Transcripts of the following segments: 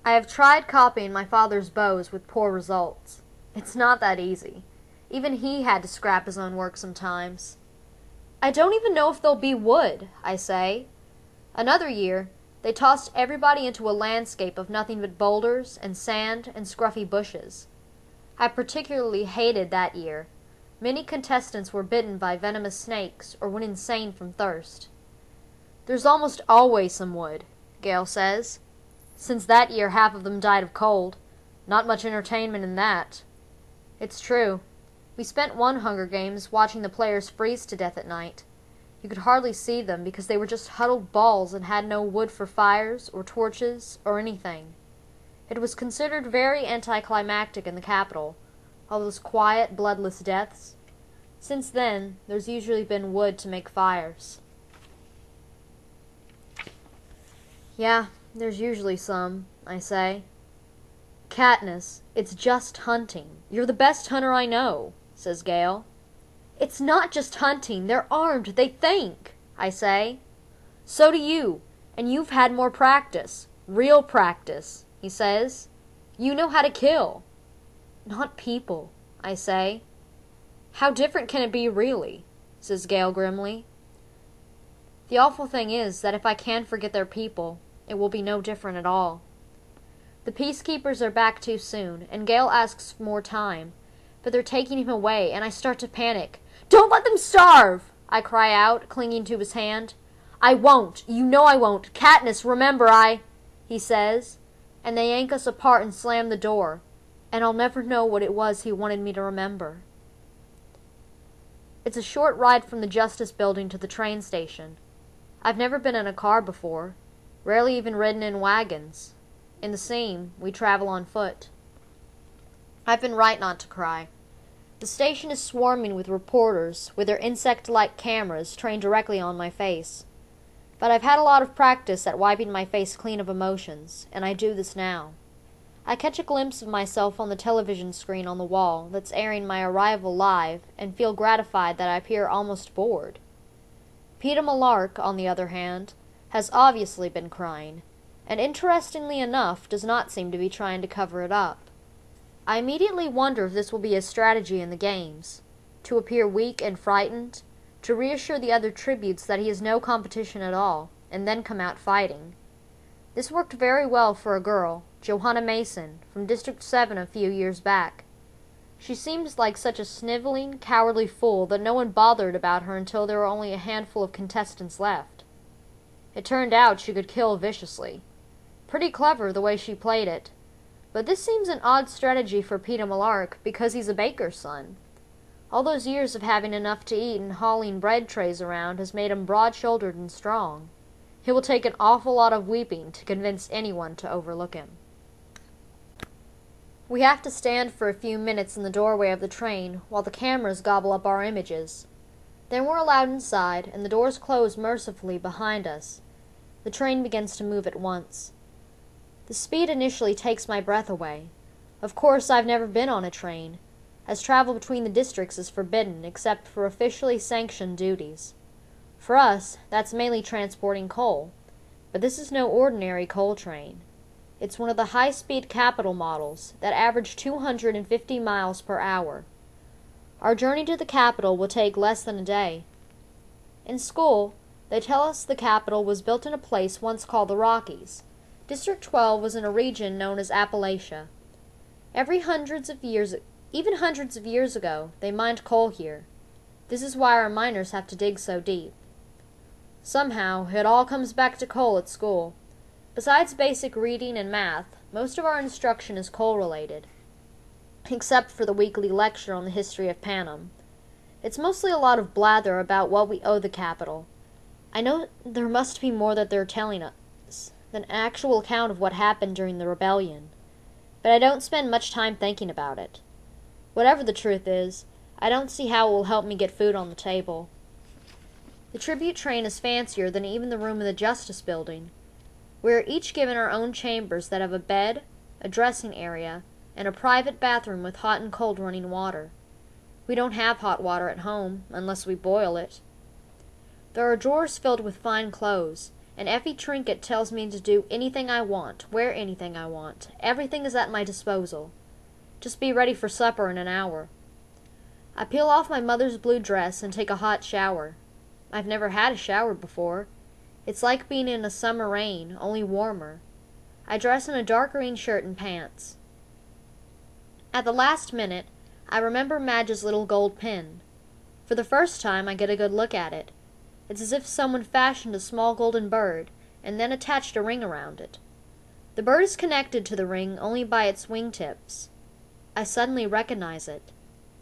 I have tried copying my father's bows with poor results. It's not that easy. Even he had to scrap his own work sometimes. I don't even know if they'll be wood, I say. Another year, they tossed everybody into a landscape of nothing but boulders and sand and scruffy bushes. I particularly hated that year. Many contestants were bitten by venomous snakes or went insane from thirst. There's almost always some wood, Gale says. Since that year half of them died of cold. Not much entertainment in that. It's true. We spent one Hunger Games watching the players freeze to death at night. You could hardly see them because they were just huddled balls and had no wood for fires or torches or anything. It was considered very anticlimactic in the capital, all those quiet, bloodless deaths. Since then, there's usually been wood to make fires. Yeah, there's usually some, I say. Katniss, it's just hunting. You're the best hunter I know, says Gale. It's not just hunting. They're armed. They think, I say. So do you, and you've had more practice. Real practice, he says. You know how to kill. Not people, I say. How different can it be, really? Says Gale grimly. The awful thing is that if I can forget their people, it will be no different at all. The peacekeepers are back too soon, and Gale asks for more time, but they're taking him away, and I start to panic. Don't let them starve! I cry out, clinging to his hand. I won't. You know I won't. Katniss, remember he says, and they yank us apart and slam the door, and I'll never know what it was he wanted me to remember. It's a short ride from the Justice Building to the train station. I've never been in a car before, rarely even ridden in wagons. In the Seam, we travel on foot. I've been right not to cry. The station is swarming with reporters with their insect-like cameras trained directly on my face. But I've had a lot of practice at wiping my face clean of emotions, and I do this now. I catch a glimpse of myself on the television screen on the wall that's airing my arrival live and feel gratified that I appear almost bored. Peeta Mellark, on the other hand, has obviously been crying, and interestingly enough does not seem to be trying to cover it up. I immediately wonder if this will be a strategy in the games, to appear weak and frightened, to reassure the other tributes that he is no competition at all, and then come out fighting. This worked very well for a girl, Johanna Mason, from District 7 a few years back. She seems like such a sniveling, cowardly fool that no one bothered about her until there were only a handful of contestants left. It turned out she could kill viciously. Pretty clever the way she played it. But this seems an odd strategy for Peeta Mellark because he's a baker's son. All those years of having enough to eat and hauling bread trays around has made him broad-shouldered and strong. It will take an awful lot of weeping to convince anyone to overlook him. We have to stand for a few minutes in the doorway of the train while the cameras gobble up our images. Then we're allowed inside, and the doors close mercifully behind us. The train begins to move at once. The speed initially takes my breath away. Of course, I've never been on a train, as travel between the districts is forbidden except for officially sanctioned duties. For us, that's mainly transporting coal, but this is no ordinary coal train. It's one of the high-speed capital models that average 250 miles per hour. Our journey to the capital will take less than a day. In school, they tell us the capital was built in a place once called the Rockies. District 12 was in a region known as Appalachia. Even hundreds of years ago, they mined coal here. This is why our miners have to dig so deep. Somehow, it all comes back to coal at school. Besides basic reading and math, most of our instruction is coal-related, except for the weekly lecture on the history of Panem. It's mostly a lot of blather about what we owe the capital. I know there must be more that they're telling us than an actual account of what happened during the rebellion, but I don't spend much time thinking about it. Whatever the truth is, I don't see how it will help me get food on the table. The tribute train is fancier than even the room in the Justice Building. We are each given our own chambers that have a bed, a dressing area, and a private bathroom with hot and cold running water. We don't have hot water at home, unless we boil it. There are drawers filled with fine clothes, and Effie Trinket tells me to do anything I want, wear anything I want. Everything is at my disposal. Just be ready for supper in an hour. I peel off my mother's blue dress and take a hot shower. I've never had a shower before. It's like being in a summer rain, only warmer. I dress in a dark green shirt and pants. At the last minute, I remember Madge's little gold pin. For the first time, I get a good look at it. It's as if someone fashioned a small golden bird and then attached a ring around it. The bird is connected to the ring only by its wingtips. I suddenly recognize it.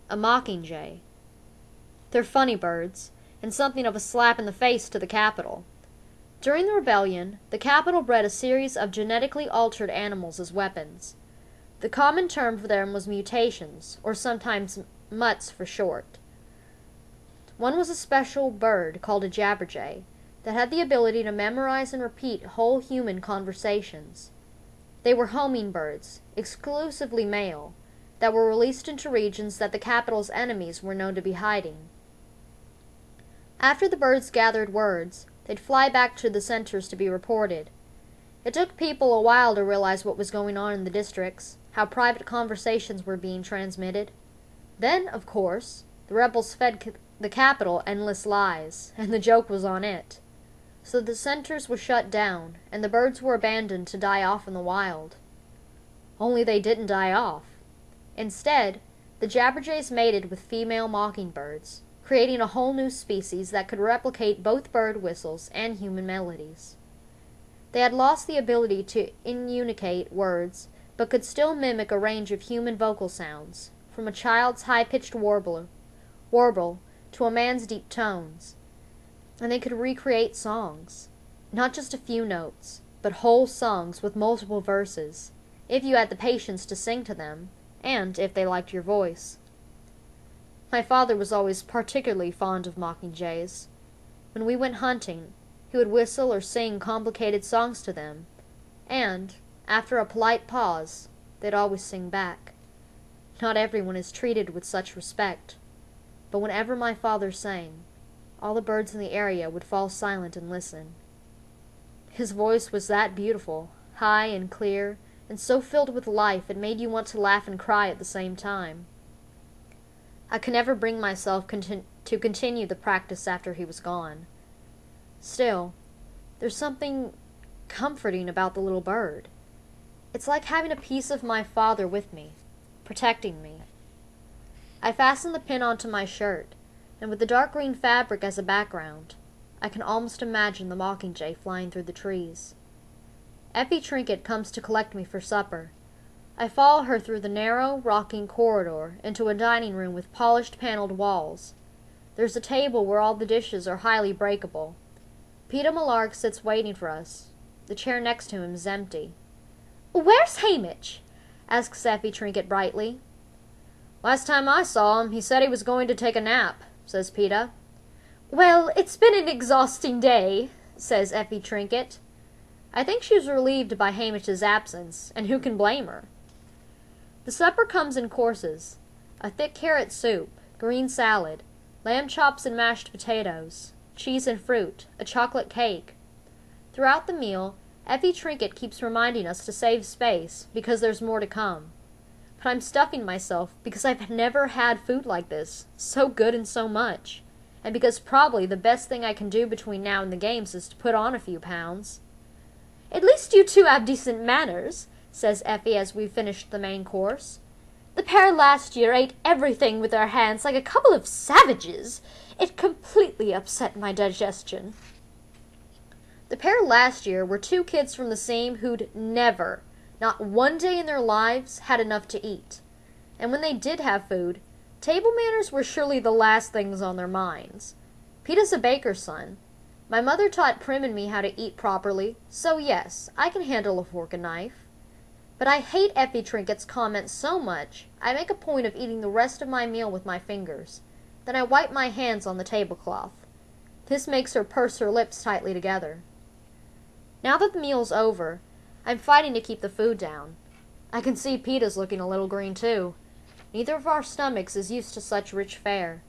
A mockingjay. They're funny birds, and something of a slap in the face to the Capitol. During the rebellion, the Capitol bred a series of genetically altered animals as weapons. The common term for them was mutations, or sometimes mutts for short. One was a special bird called a jabberjay that had the ability to memorize and repeat whole human conversations. They were homing birds, exclusively male, that were released into regions that the Capitol's enemies were known to be hiding. After the birds gathered words, they'd fly back to the centers to be reported. It took people a while to realize what was going on in the districts, how private conversations were being transmitted. Then, of course, the rebels fed the Capitol endless lies, and the joke was on it. So the centers were shut down, and the birds were abandoned to die off in the wild. Only they didn't die off. Instead, the jabberjays mated with female mockingbirds, creating a whole new species that could replicate both bird whistles and human melodies. They had lost the ability to enunciate words, but could still mimic a range of human vocal sounds, from a child's high-pitched warble to a man's deep tones. And they could recreate songs, not just a few notes, but whole songs with multiple verses, if you had the patience to sing to them, and if they liked your voice. My father was always particularly fond of mockingjays. When we went hunting, he would whistle or sing complicated songs to them, and, after a polite pause, they'd always sing back. Not everyone is treated with such respect, but whenever my father sang, all the birds in the area would fall silent and listen. His voice was that beautiful, high and clear, and so filled with life it made you want to laugh and cry at the same time. I could never bring myself to continue the practice after he was gone. Still, there's something comforting about the little bird. It's like having a piece of my father with me, protecting me. I fastened the pin onto my shirt, and with the dark green fabric as a background, I can almost imagine the mockingjay flying through the trees. Effie Trinket comes to collect me for supper. I follow her through the narrow, rocking corridor into a dining room with polished paneled walls. There's a table where all the dishes are highly breakable. Peter Millark sits waiting for us. The chair next to him is empty. "Where's Hamish?" asks Effie Trinket brightly. "Last time I saw him, he said he was going to take a nap," says Peter. "Well, it's been an exhausting day," says Effie Trinket. I think she was relieved by Hamish's absence, and who can blame her? The supper comes in courses: a thick carrot soup, green salad, lamb chops and mashed potatoes, cheese and fruit, a chocolate cake. Throughout the meal, Effie Trinket keeps reminding us to save space, because there's more to come. But I'm stuffing myself because I've never had food like this, so good and so much, and because probably the best thing I can do between now and the games is to put on a few pounds. "At least you two have decent manners," says Effie as we finished the main course. "The pair last year ate everything with their hands like a couple of savages. It completely upset my digestion." The pair last year were two kids from the same who'd never, not one day in their lives, had enough to eat. And when they did have food, table manners were surely the last things on their minds. Peter's a baker's son. My mother taught Prim and me how to eat properly, so yes, I can handle a fork and knife. But I hate Effie Trinket's comments so much, I make a point of eating the rest of my meal with my fingers. Then I wipe my hands on the tablecloth. This makes her purse her lips tightly together. Now that the meal's over, I'm fighting to keep the food down. I can see Peter's looking a little green too. Neither of our stomachs is used to such rich fare.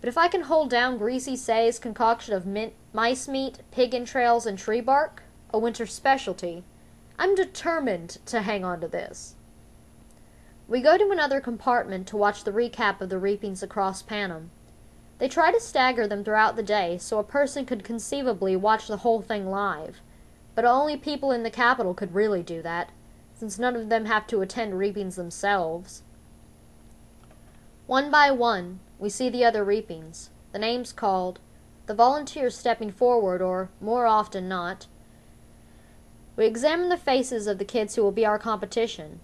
but if I can hold down Greasy Say's concoction of mice meat, pig entrails, and tree bark, a winter specialty, I'm determined to hang on to this. We go to another compartment to watch the recap of the reapings across Panem. They try to stagger them throughout the day so a person could conceivably watch the whole thing live, but only people in the capital could really do that, since none of them have to attend reapings themselves. One by one, we see the other reapings, the names called, the volunteers stepping forward, or, more often not. We examine the faces of the kids who will be our competition.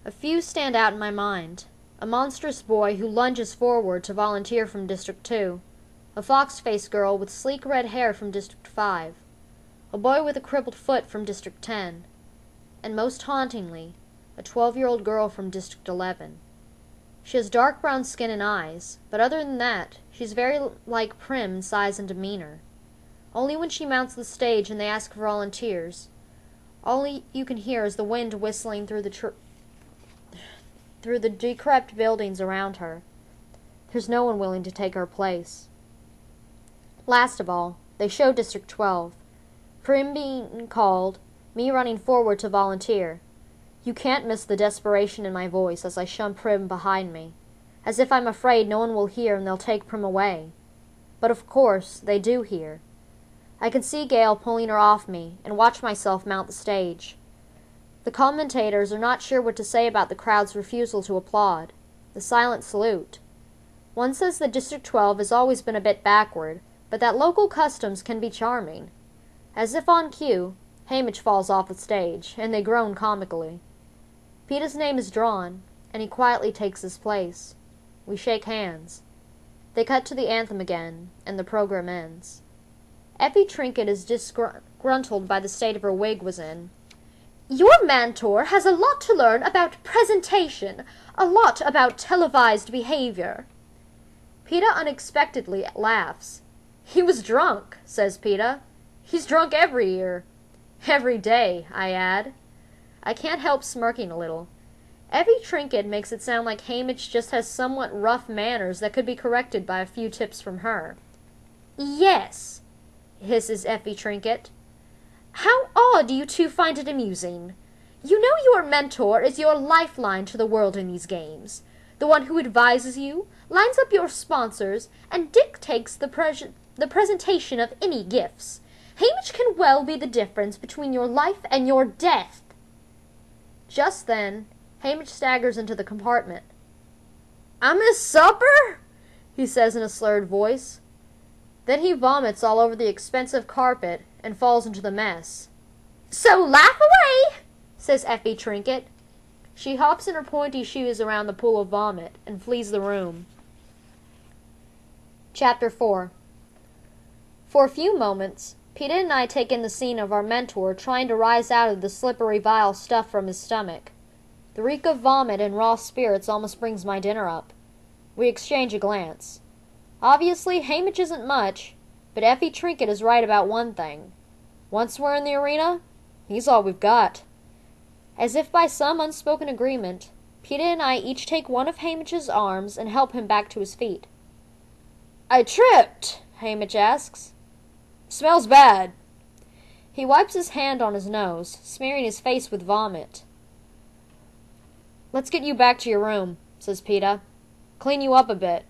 A few stand out in my mind. A monstrous boy who lunges forward to volunteer from District 2, a fox-faced girl with sleek red hair from District 5, a boy with a crippled foot from District 10, and most hauntingly, a 12-year-old girl from District 11. She has dark brown skin and eyes, but other than that, she's very like Prim in size and demeanor. Only when she mounts the stage and they ask for volunteers, all you can hear is the wind whistling through the decrepit buildings around her. There's no one willing to take her place. Last of all, they show District 12. Prim being called, me running forward to volunteer. You can't miss the desperation in my voice as I shun Prim behind me, as if I'm afraid no one will hear and they'll take Prim away. But of course, they do hear. I can see Gail pulling her off me and watch myself mount the stage. The commentators are not sure what to say about the crowd's refusal to applaud, the silent salute. One says that District 12 has always been a bit backward, but that local customs can be charming. As if on cue, Hamish falls off the stage, and they groan comically. Peeta's name is drawn, and he quietly takes his place. We shake hands. They cut to the anthem again, and the program ends. Effie Trinket is disgruntled by the state of her wig was in. Your mentor has a lot to learn about presentation, a lot about televised behavior. Peeta unexpectedly laughs. He was drunk, says Peeta. He's drunk every year. Every day, I add. I can't help smirking a little. Effie Trinket makes it sound like Hamish just has somewhat rough manners that could be corrected by a few tips from her. Yes, hisses Effie Trinket. How odd you two find it amusing. You know your mentor is your lifeline to the world in these games, the one who advises you, lines up your sponsors, and dictates the presentation of any gifts. Hamish can well be the difference between your life and your death. Just then, Hamish staggers into the compartment. I miss supper? He says in a slurred voice. Then he vomits all over the expensive carpet and falls into the mess. So laugh away, says Effie Trinket. She hops in her pointy shoes around the pool of vomit and flees the room. Chapter 4. For a few moments, Peeta and I take in the scene of our mentor trying to rise out of the slippery vile stuff from his stomach. The reek of vomit and raw spirits almost brings my dinner up. We exchange a glance. Obviously, Hamish isn't much, but Effie Trinket is right about one thing. Once we're in the arena, he's all we've got. As if by some unspoken agreement, Peeta and I each take one of Hamish's arms and help him back to his feet. I tripped, Hamish asks. Smells bad. He wipes his hand on his nose, smearing his face with vomit. Let's get you back to your room, says Peeta. Clean you up a bit.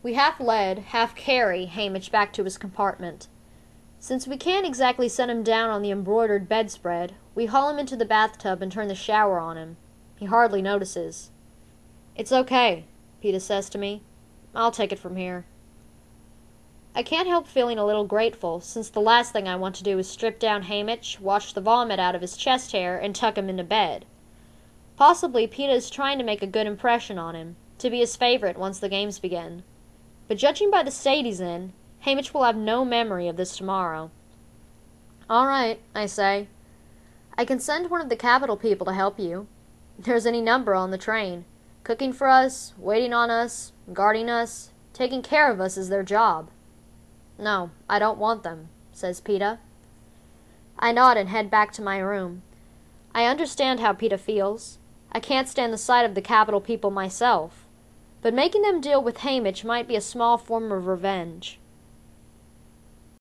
We half lead, half carry Hamish back to his compartment. Since we can't exactly set him down on the embroidered bedspread, we haul him into the bathtub and turn the shower on him. He hardly notices. It's okay, Peeta says to me. I'll take it from here. I can't help feeling a little grateful, since the last thing I want to do is strip down Hamish, wash the vomit out of his chest hair, and tuck him into bed. Possibly Peeta is trying to make a good impression on him, to be his favorite once the games begin. But judging by the state he's in, Hamish will have no memory of this tomorrow. All right, I say. I can send one of the capital people to help you. There's any number on the train. Cooking for us, waiting on us, guarding us, taking care of us is their job. No, I don't want them, says Peeta. I nod and head back to my room. I understand how Peeta feels. I can't stand the sight of the capital people myself. but making them deal with Hamish might be a small form of revenge.